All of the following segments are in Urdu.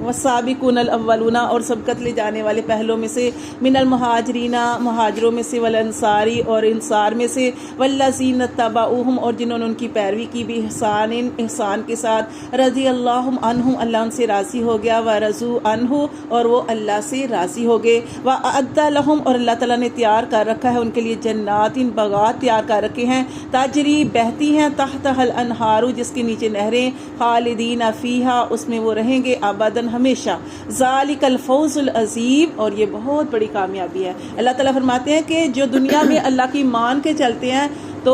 والسابقون الاولون، اور سبقت لے جانے والے پہلوں میں سے، من المہاجرین مہاجروں میں سے، والانصاری اور انصار میں سے، والذین اتبعوہم اور جنہوں نے ان کی پیروی کی، بإحسان احسان کے ساتھ، رضی اللہ عنہم اللہ ان سے راضی ہو گیا، ورضوا عنہ اور وہ اللہ سے راضی ہو گئے، وأعد لہم اور اللہ تعالیٰ نے تیار کر رکھا ہے ان کے لیے جنات باغات تیار کر رکھے ہیں، تجری بہتی ہیں، تحتها الانہار جس کے نیچے نہریں، خالدین فیہا اس میں وہ رہیں گے ابداً ہمیشہ، ذالک الفوز العظیم اور یہ بہت بڑی کامیابی ہے۔ اللہ تعالیٰ فرماتے ہیں کہ جو دنیا میں اللہ کی مان کے چلتے ہیں تو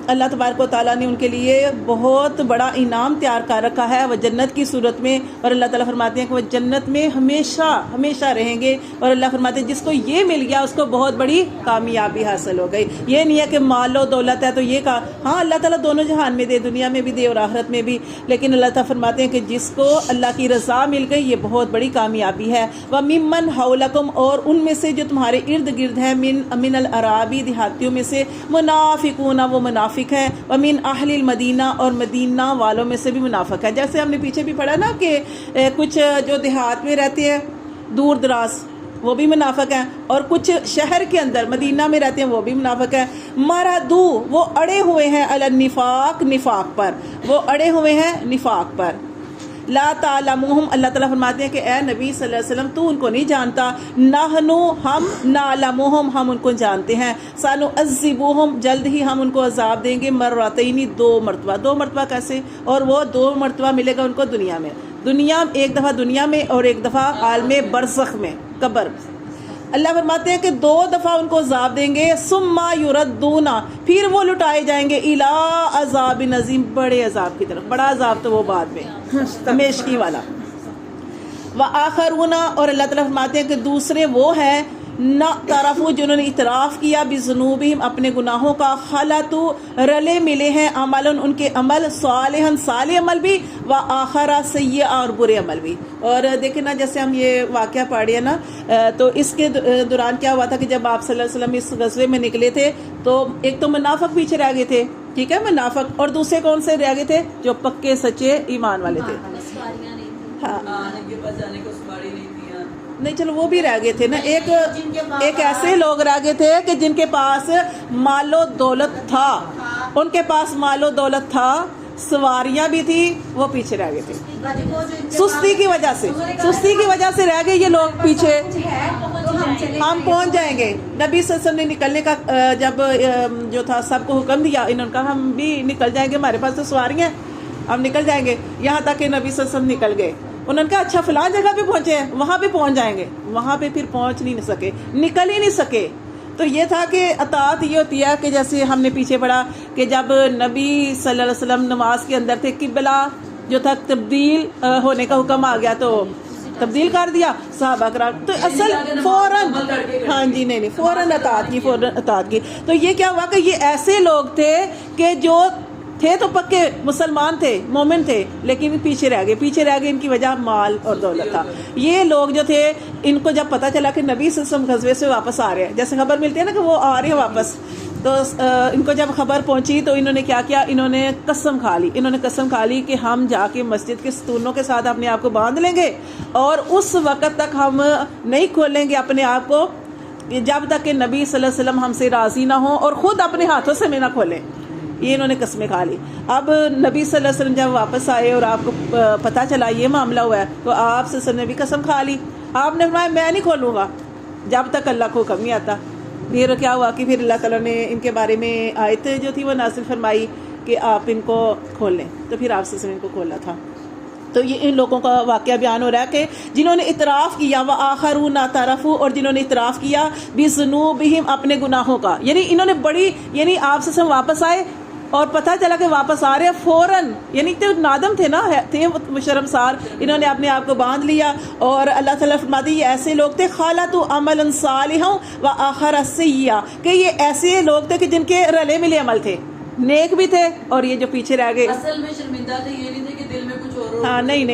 اللہ تبارک و تعالیٰ نے ان کے لیے بہت بڑا انعام تیار کر رکھا ہے، وہ جنت کی صورت میں، اور اللہ تعالیٰ فرماتے ہیں کہ وہ جنت میں ہمیشہ ہمیشہ رہیں گے، اور اللہ فرماتے ہیں جس کو یہ مل گیا اس کو بہت بڑی کامیابی حاصل ہو گئی۔ یہ نہیں ہے کہ مال و دولت ہے تو یہ ہاں اللہ تعالیٰ دونوں جہان میں دے، دنیا میں بھی دے اور آخرت میں بھی، لیکن اللہ تعالیٰ فرماتے ہیں کہ جس کو اللہ کی رضا مل گئی یہ بہت بڑی کامیابی ہے۔ وَمِمَّنْ حَوْلَكُمْ اور ان میں سے جو تمہارے ارد گرد ہیں، من العرابی دیہاتیوں میں سے، منافقون وہ منافق ہیں، ومن اہل المدینہ اور مدینہ والوں میں سے بھی منافق ہے۔ جیسے ہم نے پیچھے بھی پڑھا نا کہ کچھ جو دیہات میں رہتے ہیں دور دراز وہ بھی منافق ہیں، اور کچھ شہر کے اندر مدینہ میں رہتے ہیں وہ بھی منافق ہیں۔ مردو وہ اڑے ہوئے ہیں علی النفاق نفاق پر، وہ اڑے ہوئے ہیں نفاق پر۔ لا تعلموہم اللہ تعالیٰ فرماتے ہیں کہ اے نبی صلی اللہ علیہ وسلم تو ان کو نہیں جانتا، نحنو ہم، نعلموہم ہم ان کو جانتے ہیں، سنعذبوہم جلد ہی ہم ان کو عذاب دیں گے، مرتین دو مرتبہ۔ دو مرتبہ کیسے؟ اور وہ دو مرتبہ ملے گا ان کو دنیا میں، ایک دفعہ دنیا میں اور ایک دفعہ عالم برزخ میں، قبر۔ اللہ فرماتے ہیں کہ دو دفعہ ان کو عذاب دیں گے، ثم یردون پھر وہ لٹائے جائیں گے، الی عذاب عظیم بڑے عذاب کی طرف، بڑا عذاب تو وہ بعد میں ہمیشگی والا۔ وآخرون اور اللہ تعالیٰ فرماتے ہیں کہ دوسرے وہ ہیں نہ طرفو جنہوں نے اعتراف کیا بذنوبہم اپنے گناہوں کا، خلطو رلے ملے ہیں عمل ان کے عمل، صالحا صالح عمل بھی، وآخر سیئ اور برے عمل بھی۔ اور دیکھیں نا جیسے ہم یہ واقعہ پڑھے نا تو اس کے دوران کیا ہوا تھا کہ جب آپ صلی اللہ علیہ وسلم اس غزوے میں نکلے تھے تو ایک تو منافق پیچھے رہ گئے تھے، ٹھیک ہے منافق، اور دوسرے کون سے رہ گئے تھے؟ جو پکے سچے ایمان والے تھے۔ ہاں نہیں چلو وہ بھی رہ گئے تھے نا، ایک ایسے لوگ رہ گئے تھے کہ جن کے پاس مال و دولت تھا، ان کے پاس مال و دولت تھا، سواریاں بھی تھی، وہ پیچھے رہ گئے تھے سستی کی وجہ سے رہ گئے یہ لوگ پیچھے۔ ہم پہنچ جائیں گے، نبی صلی اللہ علیہ وسلم نے نکلنے کا جب جو تھا سب کو حکم دیا، انہوں نے کہا ہم بھی نکل جائیں گے، ہمارے پاس تو سواریاں ہیں ہم نکل جائیں گے، یہاں تک کہ نبی صلی اللہ علیہ وسلم نکل گئے۔ انہوں نے کہا اچھا فلاں جگہ پہ پہنچے ہیں، وہاں پہ پہنچ جائیں گے، وہاں پہ پھر پہنچ نہیں سکے، نکل ہی نہیں سکے۔ تو یہ تھا کہ اطاعت یہ ہوتی ہے کہ جیسے ہم نے پیچھے پڑھا کہ جب نبی صلی اللہ علیہ وسلم نماز کے اندر تھے، قبلہ جو تھا تبدیل ہونے کا حکم آ گیا تو تبدیل کر دیا صحابہ کرام، تو اصل فوراً ہاں جی نہیں فوراً اطاعت کی۔ تو یہ کیا ہوا کہ یہ ایسے لوگ تھے کہ جو تھے تو پکے مسلمان تھے، مومن تھے، لیکن پیچھے رہ گئے، ان کی وجہ مال اور دولت تھا۔ یہ لوگ جو تھے ان کو جب پتہ چلا کہ نبی صلی اللہ علیہ وسلم غزوے سے واپس آ رہے ہیں، جیسے خبر ملتی ہے نا کہ وہ آ رہے ہیں واپس، تو ان کو جب خبر پہنچی تو انہوں نے کیا کیا، انہوں نے قسم کھا لی کہ ہم جا کے مسجد کے ستونوں کے ساتھ اپنے آپ کو باندھ لیں گے اور اس وقت تک ہم نہیں کھولیں گے اپنے آپ کو جب تک کہ نبی صلی اللہ علیہ وسلم ہم سے راضی نہ ہوں اور خود اپنے ہاتھوں سے نہ کھولیں۔ یہ انہوں نے قسمیں کھا لی۔ اب نبی صلی اللہ علیہ وسلم جب واپس آئے اور آپ کو پتہ چلا یہ معاملہ ہوا ہے تو آپ صلی اللہ علیہ وسلم نے بھی قسم کھا لی، آپ نے فرمایا میں نہیں کھولوں گا جب تک اللہ کو حکم نہیں آتا۔ پھر کیا ہوا کہ پھر اللہ تعالیٰ نے ان کے بارے میں آیت جو تھی وہ نازل فرمائی کہ آپ ان کو کھول لیں، تو پھر آپ صلی اللہ علیہ وسلم ان کو کھولا تھا۔ تو یہ ان لوگوں کا واقعہ بیان ہو رہا ہے کہ جنہوں نے اعتراف کیا، وآخرون اعترفوا اور جنہوں نے اعتراف کیا بذنوبہم اپنے گناہوں کا، یعنی انہوں نے بڑی، یعنی آپ صلی اللہ علیہ وسلم واپس آئے اور پتہ چلا کہ واپس آ رہے ہیں فوراً، یعنی تو نادم تھے نا، تھے شرمسار، انہوں نے اپنے آپ کو باندھ لیا۔ اور اللہ تعالیٰ فرماتے ہیں یہ ایسے لوگ تھے خالطوا عملا صالحا وآخر سیئا، کہ یہ ایسے لوگ تھے کہ جن کے رلے ملے عمل تھے، نیک بھی تھے اور یہ جو پیچھے رہ گئے، اصل میں شرمندہ تھے، یہ نہیں تھے کہ دل میں کچھ اور ہاں نہیں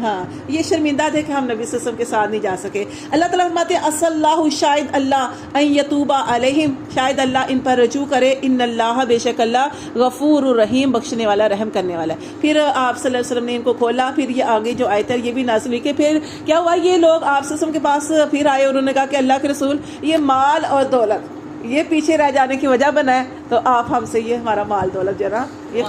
ہاں یہ شرمندہ تھے کہ ہم نبی صلی اللہ علیہ وسلم کے ساتھ نہیں جا سکے. اللہ تعالیٰ فرماتے ہیں اصل اللہ شاید اللہ ان یتوبا علیہم شاید اللہ ان پر رجوع کرے ان اللہ بے شک اللہ غفور الرحیم بخشنے والا رحم کرنے والا ہے. پھر آپ صلی اللہ علیہ وسلم نے ان کو کھولا. پھر یہ آگے جو آیت ہے یہ بھی نازل ہوئی کہ پھر کیا ہوا یہ لوگ آپ صلی اللہ علیہ وسلم کے پاس پھر آئے. انہوں نے کہا کہ اللہ کے رسول یہ مال اور دولت یہ پیچھے رہ جانے کی وجہ بنا ہے تو آپ ہم سے یہ ہمارا مال دولت جو نا یہ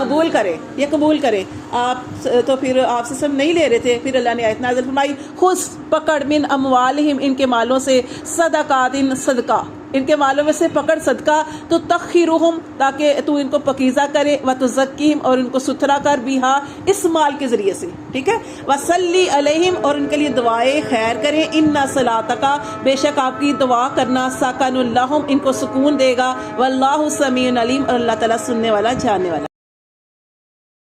قبول کریں آپ. تو پھر آپ سے نہیں لے رہے تھے. پھر اللہ نے آیت نازل فرمائی خذ پکڑ من اموالہم ان کے مالوں سے صدقات صدقہ ان کے مالوں میں سے پکڑ صدقہ تو تخیرہم تاکہ تو ان کو پکیزہ کرے و تزکیہم اور ان کو ستھرا کر بیہا اس مال کے ذریعے سے. ٹھیک ہے. وصلی علیہم اور ان کے لیے دعائیں خیر کریں. ان صلاتک بے شک آپ کی دعا کرنا سکن لہم ان کو سکون دے گا. واللہ سمیع علیم اور اللہ تعالیٰ سننے والا جاننے والا.